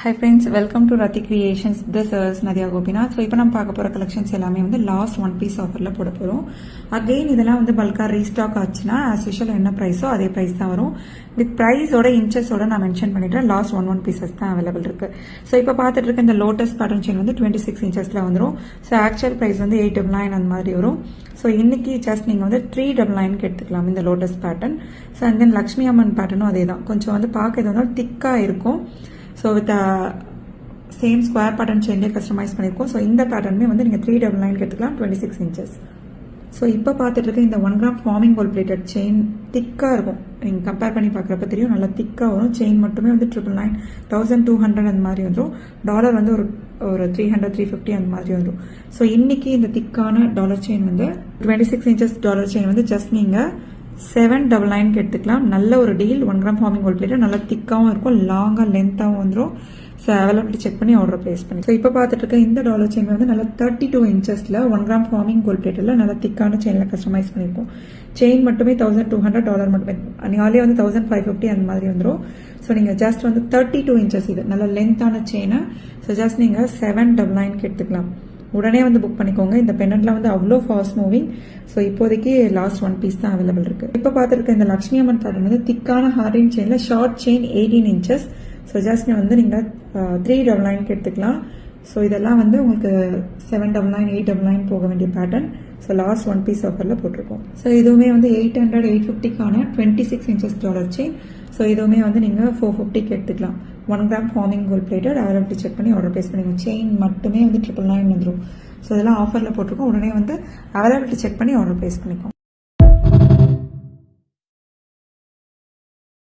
Hi friends, welcome to Rati Creations. This is Nadia Gopinath. So, இப்போ நம்ம பார்க்க போற collections எல்லாமே வந்து லாஸ்ட் 1 piece ஆஃபர்ல போட போறோம். அகைன் இதெல்லாம் வந்து பல்கா ரீஸ்டாக் ஆச்சுன்னா as usual என்ன பிரைஸோ அதே பிரைஸ் தான் வரும். வித் பிரைஸோட இன்ச்சஸோட நான் மென்ஷன் பண்ணிட்டேன். லாஸ்ட் 1 pieces தான் அவைலபிள் இருக்கு. ஸோ இப்போ பார்த்துட்டு இருக்க இந்த லோட்டஸ் பேட்டர்ன் செயின் வந்து 26 inchesல வந்துடும். ஸோ ஆக்சுவல் பிரைஸ் வந்து 899 அந்த மாதிரி வரும். ஸோ இன்னைக்கு ஜஸ்ட் நீங்கள் வந்து 399 எடுத்துக்கலாம் இந்த lotus pattern. So and then Lakshmi Amman பேட்டர்னும் அதே தான். கொஞ்சம் வந்து பார்க்க இது வந்து திக்காக இருக்கும். So with same square pattern செயின்லேயே கஸ்டமைஸ் பண்ணியிருக்கோம். ஸோ இந்த பேட்டர்னுமே வந்து நீங்கள் 399 எடுத்துக்கலாம் 26 inches. ஸோ இப்போ பார்த்துட்டு இருக்க இந்த 1 gram forming gold plated chain திக்காக இருக்கும். நீங்கள் கம்பேர் பண்ணி பார்க்குறப்ப தெரியும் நல்லா திக்காக வரும். செயின் மட்டுமே வந்து 999 1200 அந்த மாதிரி வந்துடும். டாலர் வந்து ஒரு 300 350 அந்த மாதிரி வந்துடும். ஸோ இன்னைக்கு இந்த திக்கான டாலர் செயின் வந்து 26 inches டாலர் செயின் வந்து ஜஸ்ட் நீங்கள் 799 எடுத்துக்கலாம். நல்ல ஒரு deal. 1 gram forming gold plated நல்லா திக்காகவும் இருக்கும், லாங்காக லென்த்தாகவும் வந்துடும். ஸோ அவைலபிலிட்டி செக் பண்ணி ஆர்டர் பிளேஸ் பண்ணி. ஸோ இப்போ பார்த்துட்டு இருக்க இந்த டாலர் செயின் வந்து நல்லா 32 inchesல 1 gram ஃபார்மிங் கோல்ட் பிளேட்டில் நல்லா திக்கான செயினில் கஸ்டமைஸ் பண்ணியிருக்கோம். செயின் மட்டுமே 1200, டாலர் மட்டுமே நியாலே வந்து 1550 அந்த மாதிரி வந்துடும். ஸோ நீங்கள் ஜஸ்ட் வந்து 32 inches இது நல்ல லென்த்தான செயினை. ஸோ ஜஸ்ட் நீங்கள் 799 எடுத்துக்கலாம். உடனே வந்து புக் பண்ணிக்கோங்க. இந்த பெண்டன்ட்லாம் வந்து அவ்வளோ ஃபாஸ்ட் மூவிங். ஸோ இப்போதைக்கு லாஸ்ட் 1 piece தான் அவைலபிள் இருக்கு. இப்போ பார்த்துருக்க இந்த லக்ஷ்மி அம்மன் பேட்டர்ன் வந்து திக்கான ஹார்டின் செயினில் short chain 18 inches. So just வந்து நீங்கள் 399 எடுத்துக்கலாம். ஸோ இதெல்லாம் வந்து உங்களுக்கு 799 899 போக வேண்டிய பேட்டர்ன். ஸோ லாஸ்ட் 1 piece ஆஃபரில் போட்டிருக்கோம். ஸோ இதுவுமே வந்து 800 850க்கான 26 inches டாலர் செயின். ஸோ இதுவுமே வந்து நீங்கள் 450 எடுத்துக்கலாம். 1 gram forming gold plated availability check பண்ணி ஆர்டர் பிளேஸ் பண்ணிக்கோங்க. செயின் மட்டுமே வந்து 999 வந்துடும். ஸோ இதெல்லாம் ஆஃபரில் போட்டிருக்கோம். உடனே வந்து அவைலபிலிட்டி செக் பண்ணி ஆர்டர் பிளேஸ் பண்ணிக்கோங்க.